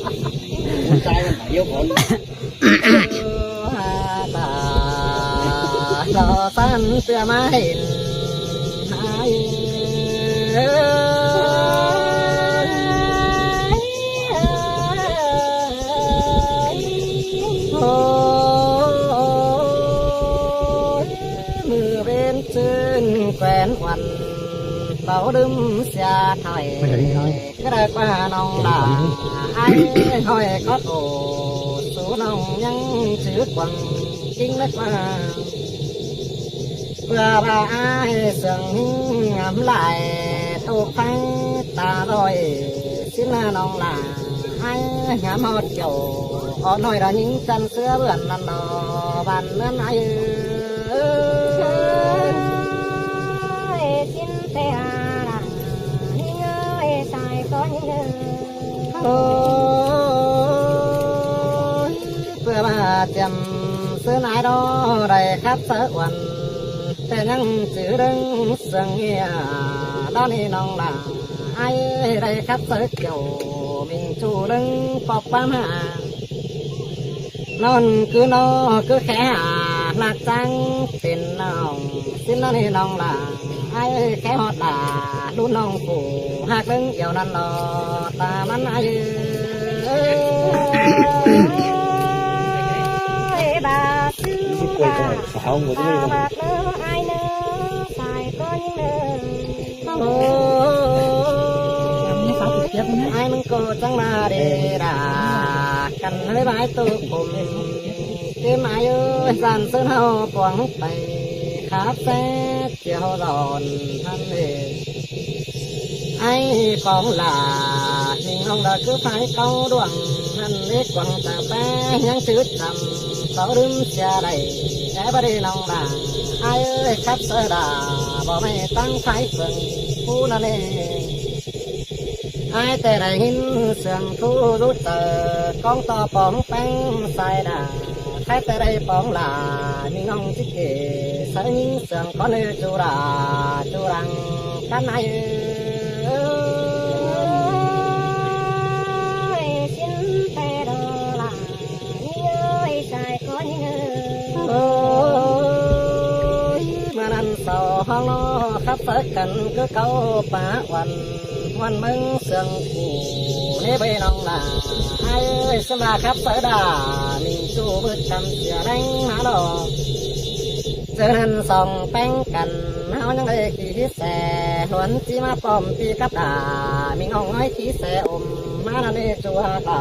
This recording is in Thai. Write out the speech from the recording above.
con trai mà phải yêu con ตาดอสันเสือมาเห็นหายโอ้มือเป็นชื่นแขวนวันเบาดึมเสียถอยก็ได้กว่าน้องลาไอ้หอยก็โตสูน้องยังถือกวังจริงนักว่าเพื่อพาไอ้เสียงงามไหลถูกไฟตาลอยสิ้นหน้าน้องลาไอ้งามหอดเกี่ยวอ่อนหน่อยเรายิงจันเสื้อเบื่อนนั่นดอบันนั้นไอ้สิ้นเสียโอ้ยเพื่อมาจำซื้อไหนดอได้ครับเสือวันแต่ยังจืดดึงเสียงเงียด้านนี้น้องด่าไอ้ได้ครับเสือเกี่ยวมิงชูดึงปอบป้ามานอนคือน้อคือแค่หนักจังเป็นน้องสิ้นนั่นนี่น้องด่าไอ้แค่หอดด่าดูน้องผู้หากดึงเกี่ยวนั่นดอตามันไอ้บาซื้อ quay cái sao người cái này บาเนื้อไอ้เนื้อใส่ก้อนเนื้อโอ้ไอ้มันโกจังมาเดดากันให้ใบตัวผมเก็บไม้สั่นเสื้อเฮาปวงไปขาแซ่เจียวร้อนท่านเองไอ้ปองลานิ่งห้องดาคือไฟเก้าดวงท่านเล็กกวังตาแป้ยังชืดทำต่อดึมเสียได้แค่บดีน้องด่าไอ้ครับเสดาบอกไม่ตั้งไฟเฟิงผู้นั่นเองไอ้แต่ได้ยินเสียงผู้รู้เจอกองต่อปองแป้งใส่ด่าใครแต่ได้ปองลานิ่งห้องจิเกใส่ยิงเสียงก้อนเนื้อจูราจูรังกันไอ้โอ้ยมานั่นสอห้องล้อขับเสิร์กันก็เก่าป่าวันมึงเสียงกูนี่ไปน้องลาไอ้สมาขับเสิร์ดานิ่งจูบืดจำเสียแรงหาดอกเจอนั่นส่องแป้งกันเฮายังได้ขี่แสหวนจีมาปอมปีกับดามีงองไอ้ขี่แสอมมานั่นเอจัวตา